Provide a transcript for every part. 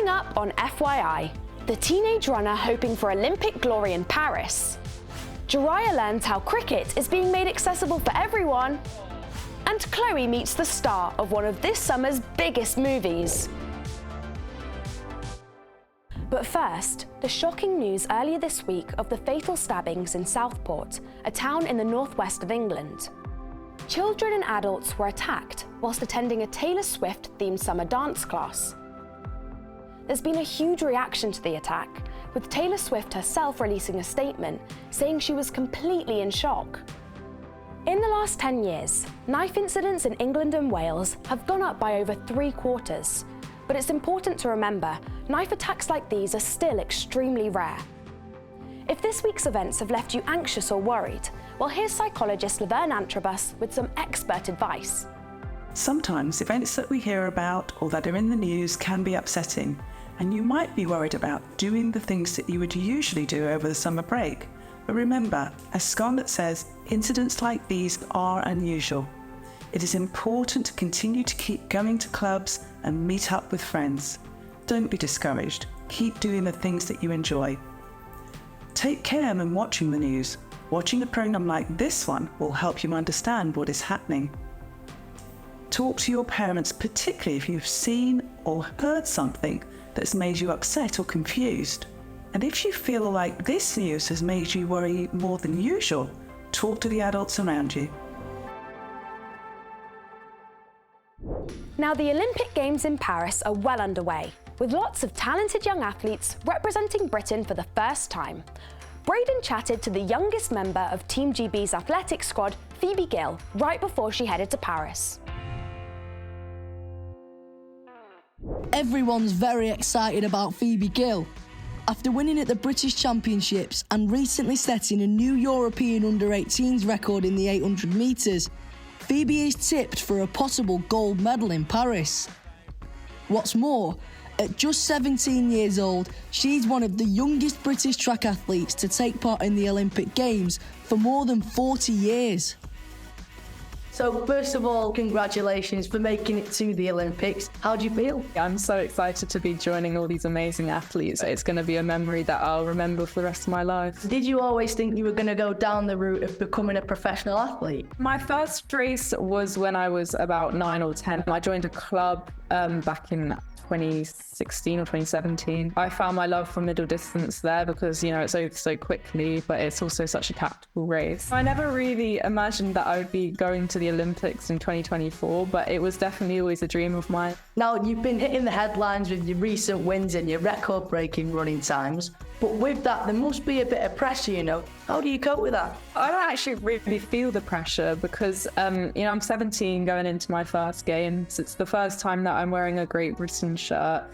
Coming up on FYI, the teenage runner hoping for Olympic glory in Paris. Jeriah learns how cricket is being made accessible for everyone. And Chloe meets the star of one of this summer's biggest movies. But first, the shocking news earlier this week of the fatal stabbings in Southport, a town in the northwest of England. Children and adults were attacked whilst attending a Taylor Swift-themed summer dance class. There's been a huge reaction to the attack, with Taylor Swift herself releasing a statement saying she was completely in shock. In the last 10 years, knife incidents in England and Wales have gone up by over 3/4, but it's important to remember knife attacks like these are still extremely rare. If this week's events have left you anxious or worried, well, here's psychologist Laverne Antrobus with some expert advice. Sometimes events that we hear about or that are in the news can be upsetting, and you might be worried about doing the things that you would usually do over the summer break. But remember, as Scarlett says, incidents like these are unusual. It is important to continue to keep going to clubs and meet up with friends. Don't be discouraged. Keep doing the things that you enjoy. Take care when watching the news. Watching a program like this one will help you understand what is happening. Talk to your parents, particularly if you've seen or heard something that's made you upset or confused. And if you feel like this news has made you worry more than usual, talk to the adults around you. Now, the Olympic Games in Paris are well underway, with lots of talented young athletes representing Britain for the first time. Braydon chatted to the youngest member of Team GB's athletics squad, Phoebe Gill, right before she headed to Paris. Everyone's very excited about Phoebe Gill. After winning at the British Championships and recently setting a new European under-18s record in the 800 metres, Phoebe is tipped for a possible gold medal in Paris. What's more, at just 17 years old, she's one of the youngest British track athletes to take part in the Olympic Games for more than 40 years. So first of all, congratulations for making it to the Olympics. How do you feel? I'm so excited to be joining all these amazing athletes. It's going to be a memory that I'll remember for the rest of my life. Did you always think you were going to go down the route of becoming a professional athlete? My first race was when I was about 9 or 10. I joined a club back in 2016 or 2017. I found my love for middle distance there because, you know, it's over so quickly, but it's also such a tactical race. I never really imagined that I would be going to the Olympics in 2024, but it was definitely always a dream of mine. Now, you've been hitting the headlines with your recent wins and your record-breaking running times, but with that, there must be a bit of pressure, you know. How do you cope with that? I don't actually really feel the pressure because, you know, I'm 17 going into my first games. It's the first time that I'm wearing a Great Britain shirt.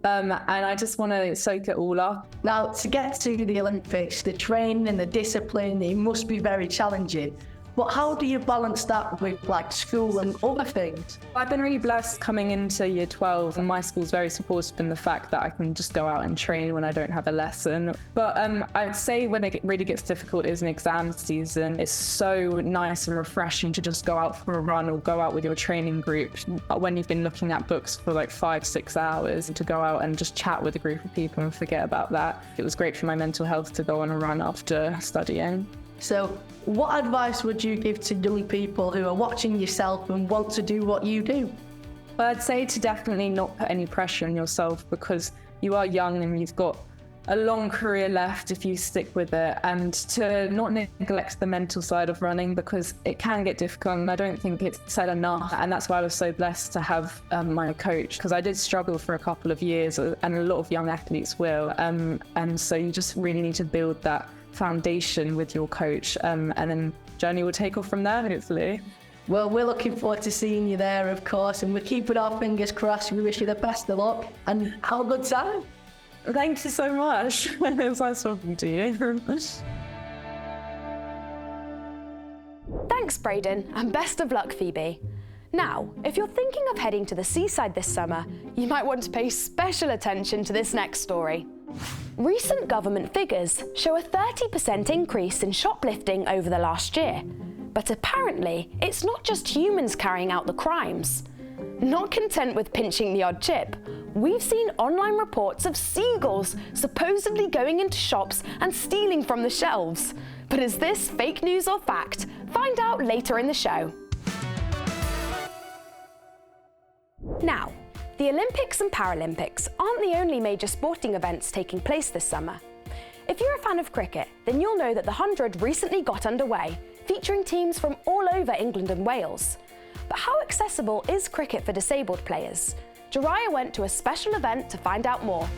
And I just want to soak it all up. Now, to get to the Olympics, the training and the discipline, it must be very challenging. But how do you balance that with like school and other things? I've been really blessed coming into year 12, and my school's very supportive in the fact that I can just go out and train when I don't have a lesson. But I'd say when it really gets difficult is in exam season. It's so nice and refreshing to just go out for a run or go out with your training group when you've been looking at books for like 5-6 hours, to go out and just chat with a group of people and forget about that. It was great for my mental health to go on a run after studying. So what advice would you give to young people who are watching yourself and want to do what you do? Well, I'd say to definitely not put any pressure on yourself because you are young and you've got a long career left if you stick with it, and to not neglect the mental side of running because it can get difficult and I don't think it's said enough. And that's why I was so blessed to have my coach, because I did struggle for a couple of years and a lot of young athletes will. And so you just really need to build that foundation with your coach, and then journey will take off from there, hopefully. Well, we're looking forward to seeing you there, of course, and we're keeping our fingers crossed. We wish you the best of luck and have a good time. Thank you so much. It was nice talking to you. Thanks, Braydon, and best of luck, Phoebe. Now, if you're thinking of heading to the seaside this summer, you might want to pay special attention to this next story. Recent government figures show a 30% increase in shoplifting over the last year. But apparently, it's not just humans carrying out the crimes. Not content with pinching the odd chip, We've seen online reports of seagulls supposedly going into shops and stealing from the shelves. But is this fake news or fact? Find out later in the show. Now, the Olympics and Paralympics aren't the only major sporting events taking place this summer. If you're a fan of cricket, then you'll know that the 100 recently got underway, featuring teams from all over England and Wales. But how accessible is cricket for disabled players? Jeriah went to a special event to find out more.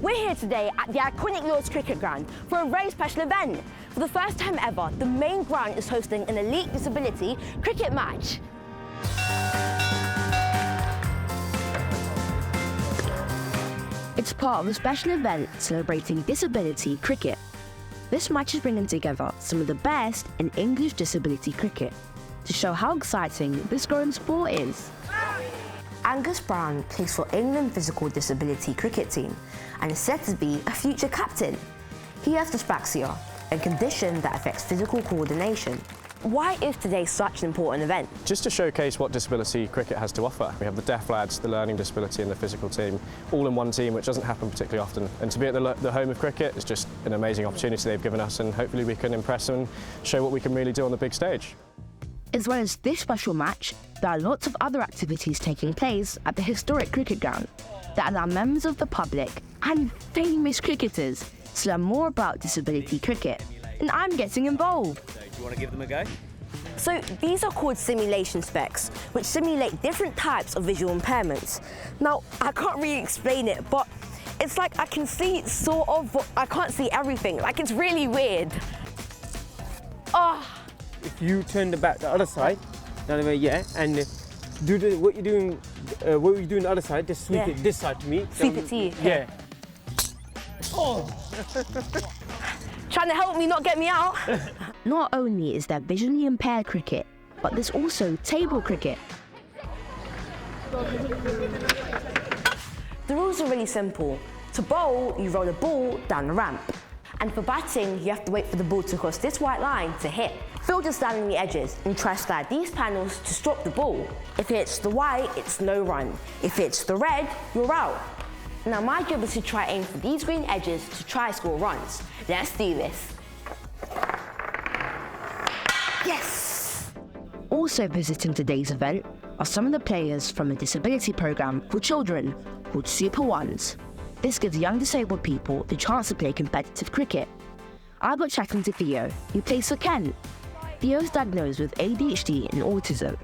We're here today at the iconic Lord's Cricket Ground for a very special event. For the first time ever, the main ground is hosting an elite disability cricket match. It's part of a special event celebrating disability cricket. This match is bringing together some of the best in English disability cricket to show how exciting this growing sport is. Angus Brown plays for England physical disability cricket team and is said to be a future captain. He has dyspraxia, a condition that affects physical coordination. Why is today such an important event? Just to showcase what disability cricket has to offer. We have the deaf lads, the learning disability and the physical team, all in one team, which doesn't happen particularly often. And to be at the home of cricket is just an amazing opportunity they've given us, and hopefully we can impress them and show what we can really do on the big stage. As well as this special match, there are lots of other activities taking place at the historic cricket ground that allow members of the public and famous cricketers to learn more about disability cricket. And I'm getting involved. Do you want to give them a go? So these are called simulation specs, which simulate different types of visual impairments. Now, I can't really explain it, but it's like I can see sort of, but I can't see everything. Like, it's really weird. Oh. If you turn the other side, and what you're doing the other side, just sweep it this side to me. Sweep it to you? Yeah. Oh. Trying to help me not get me out. Not only is there visually impaired cricket, but there's also table cricket. The rules are really simple. To bowl, you roll the ball down the ramp. And for batting, you have to wait for the ball to cross this white line to hit. Fielders stand on the edges and try to slide these panels to stop the ball. If it's the white, it's no run. If it's the red, you're out. Now my job is to try aim for these green edges to try score runs. Let's do this. Yes! Also visiting today's event are some of the players from a disability program for children called Super Ones. This gives young disabled people the chance to play competitive cricket. I got chatting to Theo, who plays for Kent. Theo's diagnosed with ADHD and autism.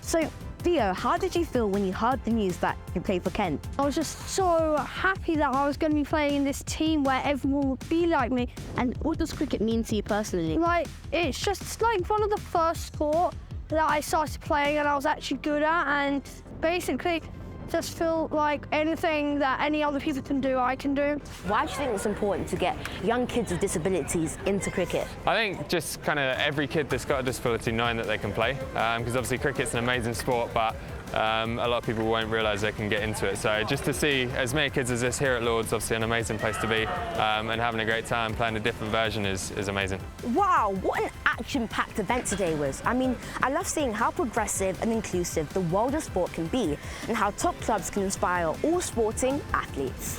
So, Theo, how did you feel when you heard the news that you played for Kent? I was just so happy that I was going to be playing in this team where everyone would be like me. And what does cricket mean to you personally? Like, it's just like one of the first sport that I started playing and I was actually good at, and basically just feel like anything that any other people can do, I can do. Why do you think it's important to get young kids with disabilities into cricket? I think just kind of every kid that's got a disability knowing that they can play, because obviously cricket's an amazing sport, but a lot of people won't realise they can get into it. So just to see as many kids as this here at Lord's, obviously an amazing place to be, and having a great time playing a different version is amazing. Wow, what an action-packed event today was. I mean, I love seeing how progressive and inclusive the world of sport can be, and how top clubs can inspire all sporting athletes.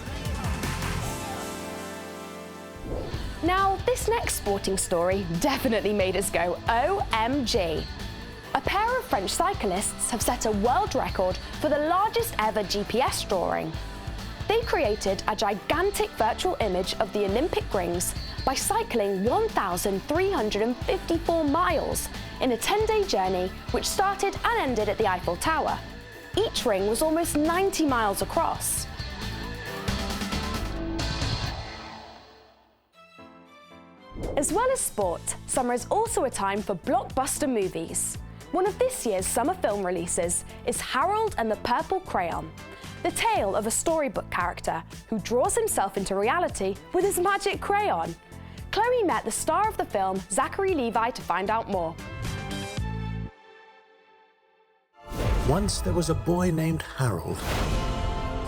Now, this next sporting story definitely made us go OMG. A pair of French cyclists have set a world record for the largest ever GPS drawing. They created a gigantic virtual image of the Olympic rings by cycling 1,354 miles in a 10-day journey which started and ended at the Eiffel Tower. Each ring was almost 90 miles across. As well as sport, summer is also a time for blockbuster movies. One of this year's summer film releases is Harold and the Purple Crayon, the tale of a storybook character who draws himself into reality with his magic crayon. Chloe met the star of the film, Zachary Levi, to find out more. Once there was a boy named Harold.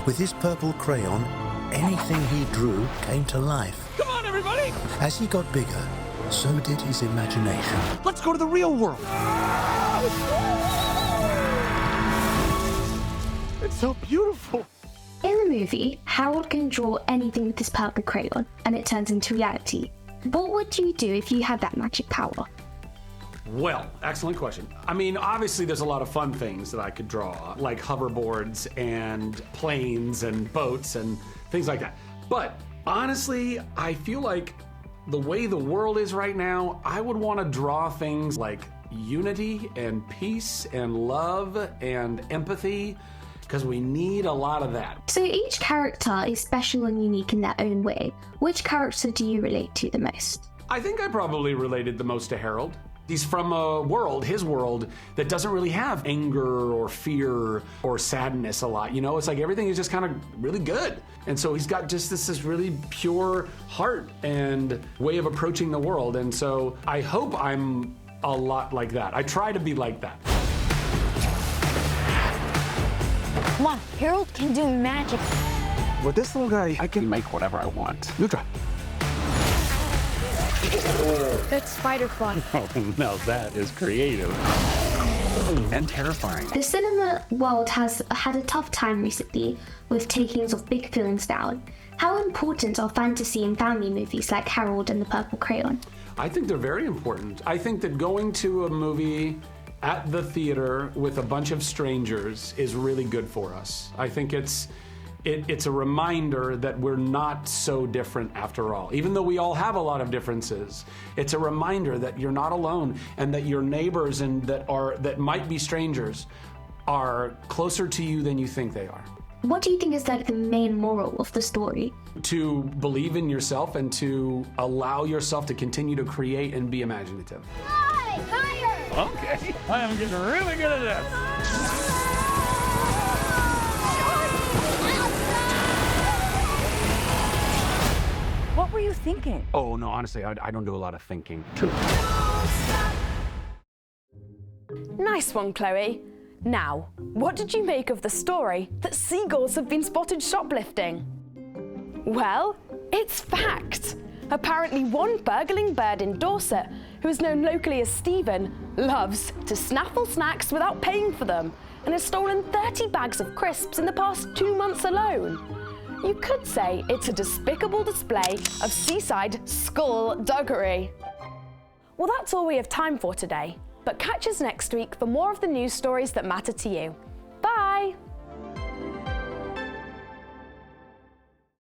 With his purple crayon, anything he drew came to life. Come on, everybody! As he got bigger, so did his imagination. Let's go to the real world! so beautiful. In the movie, Harold can draw anything with his purple crayon, and it turns into reality. What would you do if you had that magic power? Well, excellent question. I mean, obviously there's a lot of fun things that I could draw, like hoverboards and planes and boats and things like that. But honestly, I feel like the way the world is right now, I would want to draw things like unity and peace and love and empathy, because we need a lot of that. So each character is special and unique in their own way. Which character do you relate to the most? I think I probably related the most to Harold. He's from a world, his world, that doesn't really have anger or fear or sadness a lot. You know, it's like everything is just kind of really good. And so he's got just this really pure heart and way of approaching the world. And so I hope I'm a lot like that. I try to be like that. Come on, Harold can do magic. With this little guy, I can make whatever I want. You try. That's spider fun. Oh, now that is creative. And terrifying. The cinema world has had a tough time recently with takings of big films down. How important are fantasy and family movies like Harold and the Purple Crayon? I think they're very important. I think that going to a movie at the theater with a bunch of strangers is really good for us. I think it's a reminder that we're not so different after all. Even though we all have a lot of differences, it's a reminder that you're not alone and that your neighbors and that might be strangers are closer to you than you think they are. What do you think is like the main moral of the story? To believe in yourself and to allow yourself to continue to create and be imaginative. Higher! Okay, I am getting really good at this. What were you thinking? Oh, no, honestly, I don't do a lot of thinking. Nice one, Chloe. Now, what did you make of the story that seagulls have been spotted shoplifting? Well, it's fact. Apparently one burgling bird in Dorset, who is known locally as Stephen, loves to snaffle snacks without paying for them and has stolen 30 bags of crisps in the past 2 months alone. You could say it's a despicable display of seaside skullduggery. Well, that's all we have time for today, but catch us next week for more of the news stories that matter to you. Bye!